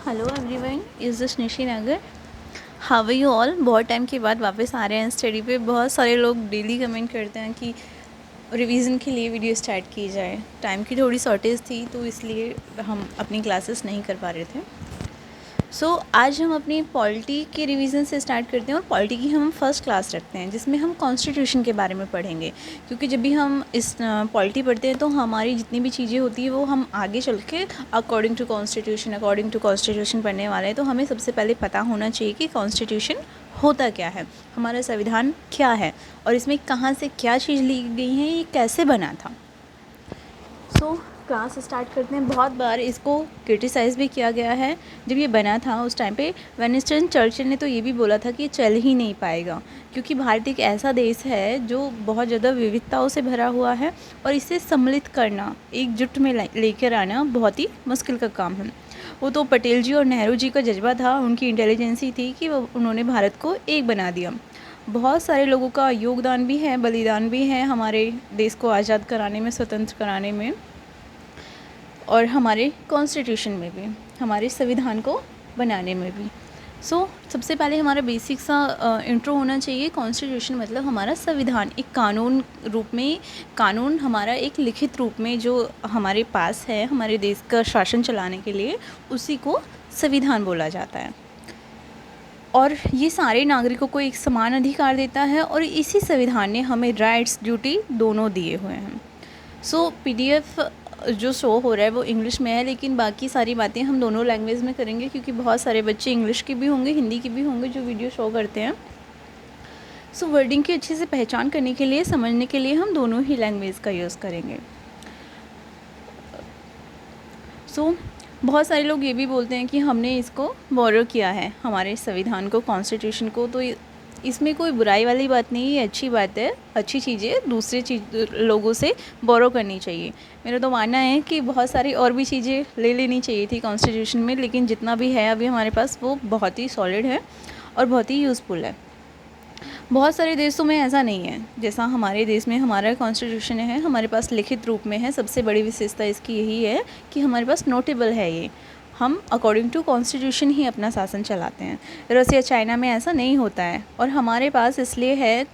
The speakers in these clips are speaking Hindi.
Hello everyone, is this Nishi Nagar. How are you all? बहुत टाइम के बाद वापस आ रहे हैं स्टडी पे। बहुत सारे लोग डेली कमेंट करते हैं कि रिवीजन के लिए वीडियो स्टार्ट की जाए। टाइम की थोड़ी शॉर्टेज थी तो इसलिए हम अपनी क्लासेस नहीं कर पा रहे थे। आज हम अपनी पॉलिटी के रिवीजन से स्टार्ट करते हैं और पॉलिटी की हम फर्स्ट क्लास रखते हैं जिसमें हम कॉन्स्टिट्यूशन के बारे में पढ़ेंगे। क्योंकि जब भी हम इस पॉलिटी पढ़ते हैं तो हमारी जितनी भी चीज़ें होती है वो हम आगे चल के अकॉर्डिंग टू कॉन्स्टिट्यूशन पढ़ने वाले हैं। तो हमें सबसे पहले पता होना चाहिए कि कॉन्स्टिट्यूशन होता क्या है, हमारा संविधान क्या है और इसमें कहाँ से क्या चीज़ ली गई है, ये कैसे बना था। क्लास स्टार्ट करते हैं। बहुत बार इसको क्रिटिसाइज़ भी किया गया है। जब ये बना था उस टाइम पे विंस्टन चर्चिल ने तो ये भी बोला था कि ये चल ही नहीं पाएगा, क्योंकि भारत एक ऐसा देश है जो बहुत ज़्यादा विविधताओं से भरा हुआ है और इसे सम्मिलित करना, एकजुट में लेकर आना बहुत ही मुश्किल का काम है। वो तो पटेल जी और नेहरू जी का जज्बा था, उनकी इंटेलिजेंसी थी कि उन्होंने भारत को एक बना दिया। बहुत सारे लोगों का योगदान भी है, बलिदान भी है हमारे देश को आज़ाद कराने में, स्वतंत्र कराने में और हमारे कॉन्स्टिट्यूशन में भी, हमारे संविधान को बनाने में भी। सबसे पहले हमारा बेसिक सा इंट्रो होना चाहिए। कॉन्स्टिट्यूशन मतलब हमारा संविधान, एक कानून रूप में, कानून हमारा एक लिखित रूप में जो हमारे पास है हमारे देश का शासन चलाने के लिए, उसी को संविधान बोला जाता है। और ये सारे नागरिकों को एक समान अधिकार देता है और इसी संविधान ने हमें राइट्स ड्यूटी दोनों दिए हुए हैं। PDF जो शो हो रहा है वो इंग्लिश में है, लेकिन बाकी सारी बातें हम दोनों लैंग्वेज में करेंगे क्योंकि बहुत सारे बच्चे इंग्लिश के भी होंगे, हिंदी के भी होंगे जो वीडियो शो करते हैं। वर्डिंग की अच्छे से पहचान करने के लिए, समझने के लिए हम दोनों ही लैंग्वेज का यूज़ करेंगे। बहुत सारे लोग ये भी बोलते हैं कि हमने इसको बोरो किया है, हमारे संविधान को, कॉन्स्टिट्यूशन को। तो इसमें कोई बुराई वाली बात नहीं है, अच्छी बात है। अच्छी चीज़ें दूसरे लोगों से बोरो करनी चाहिए। मेरा तो मानना है कि बहुत सारी और भी चीज़ें ले लेनी चाहिए थी कॉन्स्टिट्यूशन में, लेकिन जितना भी है अभी हमारे पास वो बहुत ही सॉलिड है और बहुत ही यूज़फुल है। बहुत सारे देशों में ऐसा नहीं है जैसा हमारे देश में हमारा कॉन्स्टिट्यूशन है, हमारे पास लिखित रूप में है। सबसे बड़ी विशेषता इसकी यही है कि हमारे पास नोटेबल है ये, हम अकॉर्डिंग टू कॉन्स्टिट्यूशन ही अपना शासन चलाते हैं। रसिया, चाइना में ऐसा नहीं होता है और हमारे पास इसलिए है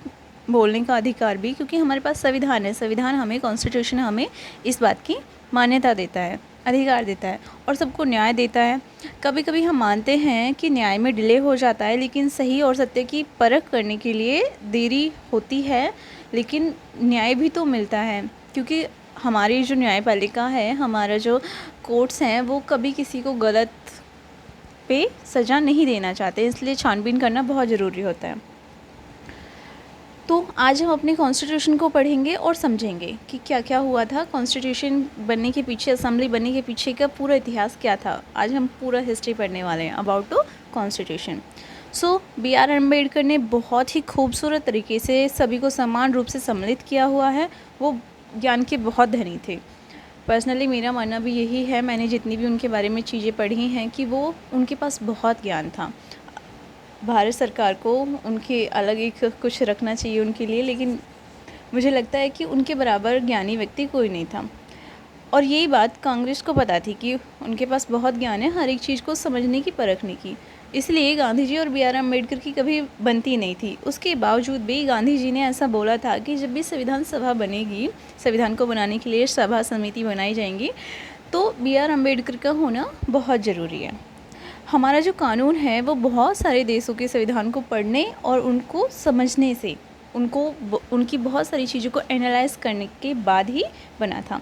बोलने का अधिकार भी क्योंकि हमारे पास संविधान है। संविधान हमें, कॉन्स्टिट्यूशन हमें इस बात की मान्यता देता है, अधिकार देता है और सबको न्याय देता है। कभी कभी हम मानते हैं कि न्याय में डिले हो जाता है, लेकिन सही और सत्य की परख करने के लिए देरी होती है, लेकिन न्याय भी तो मिलता है। क्योंकि हमारी जो न्यायपालिका है, हमारा जो कोर्ट्स हैं, वो कभी किसी को गलत पे सज़ा नहीं देना चाहते, इसलिए छानबीन करना बहुत ज़रूरी होता है। तो आज हम अपने कॉन्स्टिट्यूशन को पढ़ेंगे और समझेंगे कि क्या क्या हुआ था कॉन्स्टिट्यूशन बनने के पीछे, असेंबली बनने के पीछे का पूरा इतिहास क्या था। आज हम पूरा हिस्ट्री पढ़ने वाले हैं about to constitution. BR Ambedkar ने बहुत ही खूबसूरत तरीके से सभी को समान रूप से सम्मिलित किया हुआ है। वो ज्ञान के बहुत धनी थे। पर्सनली मेरा मानना भी यही है, मैंने जितनी भी उनके बारे में चीज़ें पढ़ी हैं कि वो, उनके पास बहुत ज्ञान था। भारत सरकार को उनके अलग एक कुछ रखना चाहिए उनके लिए, लेकिन मुझे लगता है कि उनके बराबर ज्ञानी व्यक्ति कोई नहीं था। और यही बात कांग्रेस को पता थी कि उनके पास बहुत ज्ञान है हर एक चीज़ को समझने की, परखने की। इसलिए गांधी जी और BR अम्बेडकर की कभी बनती नहीं थी। उसके बावजूद भी गांधी जी ने ऐसा बोला था कि जब भी संविधान सभा बनेगी, संविधान को बनाने के लिए सभा समिति बनाई जाएंगी, तो BR अम्बेडकर का होना बहुत ज़रूरी है। हमारा जो कानून है वो बहुत सारे देशों के संविधान को पढ़ने और उनको समझने से, उनकी बहुत सारी चीज़ों को एनालाइज करने के बाद ही बना था।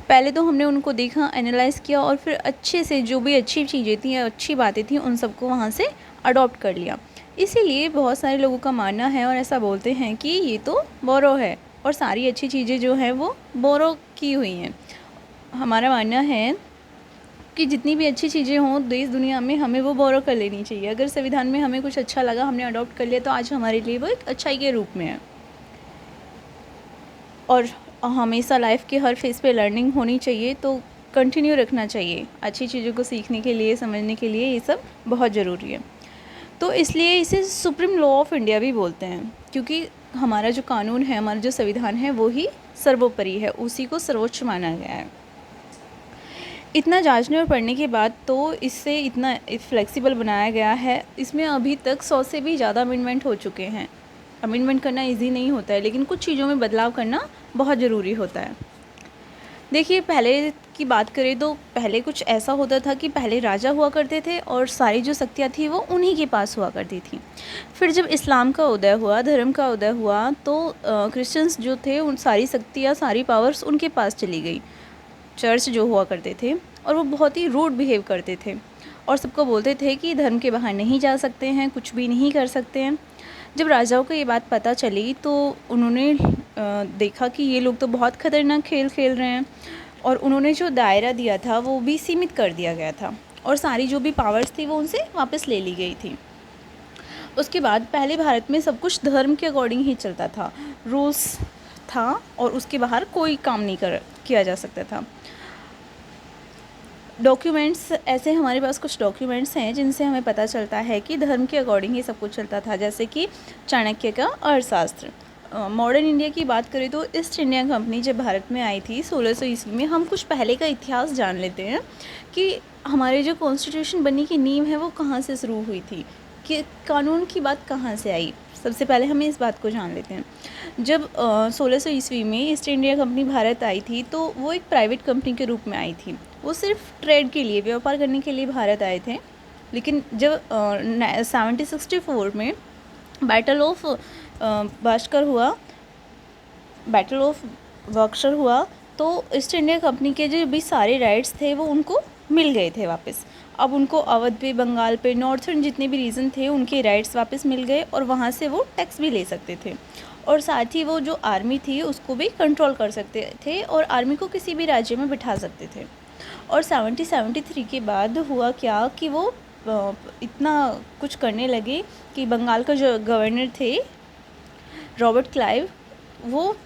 पहले तो हमने उनको देखा, एनालाइज किया और फिर अच्छे से जो भी अच्छी चीज़ें थी, अच्छी बातें थी, उन सबको वहाँ से अडॉप्ट कर लिया। इसीलिए बहुत सारे लोगों का मानना है और ऐसा बोलते हैं कि ये तो बोरो है और सारी अच्छी चीज़ें जो हैं वो बोरो की हुई हैं। हमारा मानना है कि जितनी भी अच्छी चीज़ें हों देश दुनिया में, हमें वो बोरो कर लेनी चाहिए। अगर संविधान में हमें कुछ अच्छा लगा, हमने अडॉप्ट कर लिया, तो आज हमारे लिए वो एक अच्छाई के रूप में है। और हमेशा लाइफ के हर फेज़ पे लर्निंग होनी चाहिए, तो कंटिन्यू रखना चाहिए। अच्छी चीज़ों को सीखने के लिए, समझने के लिए ये सब बहुत ज़रूरी है। तो इसलिए इसे सुप्रीम लॉ ऑफ इंडिया भी बोलते हैं, क्योंकि हमारा जो कानून है, हमारा जो संविधान है, वो ही सर्वोपरि है, उसी को सर्वोच्च माना गया है। इतना जांचने और पढ़ने के बाद तो इससे इतना फ्लेक्सिबल बनाया गया है। इसमें अभी तक 100 से भी ज़्यादा अमेंडमेंट हो चुके हैं। अमेंडमेंट करना इजी नहीं होता है, लेकिन कुछ चीज़ों में बदलाव करना बहुत ज़रूरी होता है। देखिए, पहले की बात करें तो पहले कुछ ऐसा होता था कि पहले राजा हुआ करते थे और सारी जो शक्तियाँ थी वो उन्हीं के पास हुआ करती थी। फिर जब इस्लाम का उदय हुआ, धर्म का उदय हुआ, तो क्रिश्चियंस जो थे उन सारी शक्तियाँ, सारी पावर्स उनके पास चली गई। चर्च जो हुआ करते थे और वो बहुत ही रूड बिहेव करते थे और सबको बोलते थे कि धर्म के बाहर नहीं जा सकते हैं, कुछ भी नहीं कर सकते हैं। जब राजाओं को ये बात पता चली तो उन्होंने देखा कि ये लोग तो बहुत ख़तरनाक खेल खेल रहे हैं और उन्होंने जो दायरा दिया था वो भी सीमित कर दिया गया था और सारी जो भी पावर्स थी वो उनसे वापस ले ली गई थी। उसके बाद पहले भारत में सब कुछ धर्म के अकॉर्डिंग ही चलता था, रूल्स था और उसके बाहर कोई काम नहीं किया जा सकता था। डॉक्यूमेंट्स, ऐसे हमारे पास कुछ डॉक्यूमेंट्स हैं जिनसे हमें पता चलता है कि धर्म के अकॉर्डिंग ही सब कुछ चलता था, जैसे कि चाणक्य का अर्थशास्त्र। मॉडर्न इंडिया की बात करें तो ईस्ट इंडिया कंपनी जब भारत में आई थी 1600 ईस्वी में, हम कुछ पहले का इतिहास जान लेते हैं कि हमारे जो कॉन्स्टिट्यूशन बनने की नींव है वो कहाँ से शुरू हुई थी, कि कानून की बात कहाँ से आई। सबसे पहले हमें इस बात को जान लेते हैं। जब 1600 ईस्वी में ईस्ट इंडिया कंपनी भारत आई थी तो वो एक प्राइवेट कंपनी के रूप में आई थी। वो सिर्फ ट्रेड के लिए, व्यापार करने के लिए भारत आए थे। लेकिन जब 1764 में बैटल ऑफ बक्सर हुआ तो ईस्ट इंडिया कंपनी के जो भी सारे राइट्स थे वो उनको मिल गए थे वापस। अब उनको अवध पे, बंगाल पे, नॉर्थर्न जितने भी रीजन थे उनके राइट्स वापस मिल गए और वहाँ से वो टैक्स भी ले सकते थे और साथ ही वो जो आर्मी थी उसको भी कंट्रोल कर सकते थे और आर्मी को किसी भी राज्य में बिठा सकते थे। और 1773 के बाद हुआ क्या कि वो इतना कुछ करने लगे कि बंगाल का जो गवर्नर थे रॉबर्ट क्लाइव, वो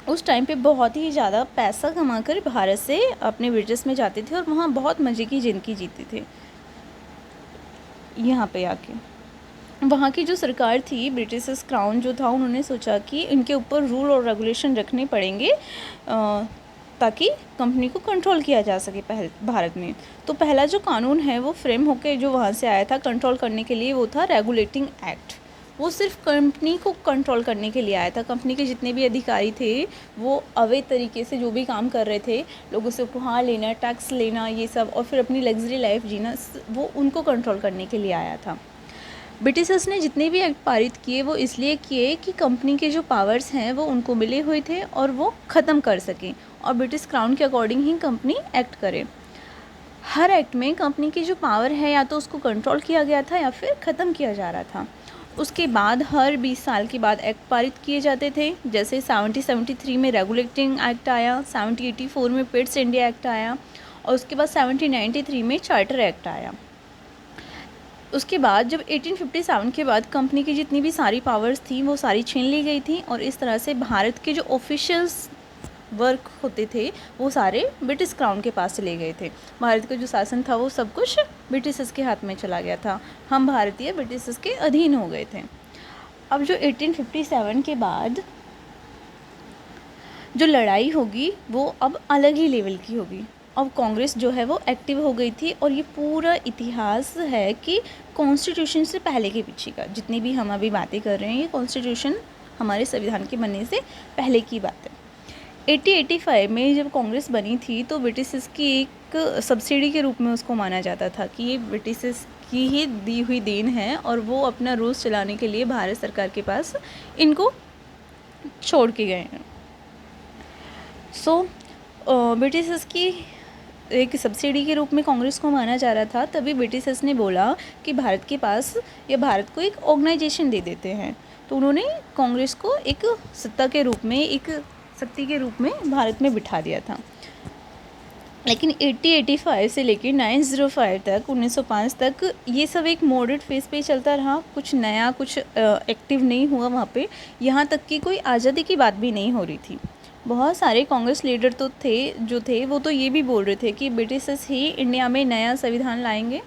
उस टाइम पे बहुत ही ज़्यादा पैसा कमाकर भारत से अपने ब्रिटिश में जाते थे और वहाँ बहुत मज़े की ज़िंदगी जीते थे। यहाँ पे आके वहाँ की जो सरकार थी, ब्रिटिश क्राउन जो था, उन्होंने सोचा कि इनके ऊपर रूल और रेगुलेशन रखने पड़ेंगे ताकि कंपनी को कंट्रोल किया जा सके भारत में। तो पहला जो कानून है वो फ्रेम होकर जो वहाँ से आया था कंट्रोल करने के लिए, वो था रेगुलेटिंग एक्ट। वो सिर्फ कंपनी को कंट्रोल करने के लिए आया था। कंपनी के जितने भी अधिकारी थे वो अवैध तरीके से जो भी काम कर रहे थे, लोगों से उपहार लेना, टैक्स लेना, ये सब, और फिर अपनी लग्जरी लाइफ जीना, वो उनको कंट्रोल करने के लिए आया था। ब्रिटिशर्स ने जितने भी एक्ट पारित किए वो इसलिए किए कि कंपनी के जो पावर्स हैं वो उनको मिले हुए थे और वो ख़त्म कर सकें और ब्रिटिश क्राउन के अकॉर्डिंग ही कंपनी एक्ट करे। हर एक्ट में कंपनी की जो पावर है या तो उसको कंट्रोल किया गया था या फिर ख़त्म किया जा रहा था। उसके बाद हर 20 साल के बाद एक्ट पारित किए जाते थे। जैसे 1773 में रेगुलेटिंग एक्ट आया, 1784 में पिट्स इंडिया एक्ट आया और उसके बाद 1793 में चार्टर एक्ट आया। उसके बाद जब 1857 के बाद कंपनी की जितनी भी सारी पावर्स थी वो सारी छीन ली गई थी और इस तरह से भारत के जो ऑफिशियल्स वर्क होते थे वो सारे ब्रिटिश क्राउन के पास चले गए थे। भारत का जो शासन था वो सब कुछ ब्रिटिशर्स के हाथ में चला गया था। हम भारतीय ब्रिटिशर्स के अधीन हो गए थे। अब जो 1857 के बाद जो लड़ाई होगी वो अब अलग ही लेवल की होगी। अब कांग्रेस जो है वो एक्टिव हो गई थी और ये पूरा इतिहास है कि कॉन्स्टिट्यूशन से पहले के पीछे का, जितनी भी हम अभी बातें कर रहे हैं ये कॉन्स्टिट्यूशन हमारे संविधान के बनने से पहले की बात है। 1885 में जब कांग्रेस बनी थी तो ब्रिटिशर्स की एक सब्सिडी के रूप में उसको माना जाता था कि ये ब्रिटिशर्स की ही दी हुई देन है और वो अपना रूल्स चलाने के लिए भारत सरकार के पास इनको छोड़ के गए हैं। ब्रिटिशर्स की एक सब्सिडी के रूप में कांग्रेस को माना जा रहा था। तभी ब्रिटिशर्स ने बोला कि भारत के पास या भारत को एक ऑर्गेनाइजेशन दे देते हैं, तो उन्होंने कांग्रेस को एक सत्ता के रूप में, एक शक्ति के रूप में भारत में बिठा दिया था। लेकिन 1885 से लेकर 1905 तक, 1905 तक ये सब एक मॉडरेट फेस पे चलता रहा। कुछ नया, कुछ एक्टिव नहीं हुआ वहाँ पे। यहाँ तक कि कोई आज़ादी की बात भी नहीं हो रही थी। बहुत सारे कांग्रेस लीडर तो थे वो तो ये भी बोल रहे थे कि ब्रिटिशर्स ही इंडिया में नया संविधान लाएंगे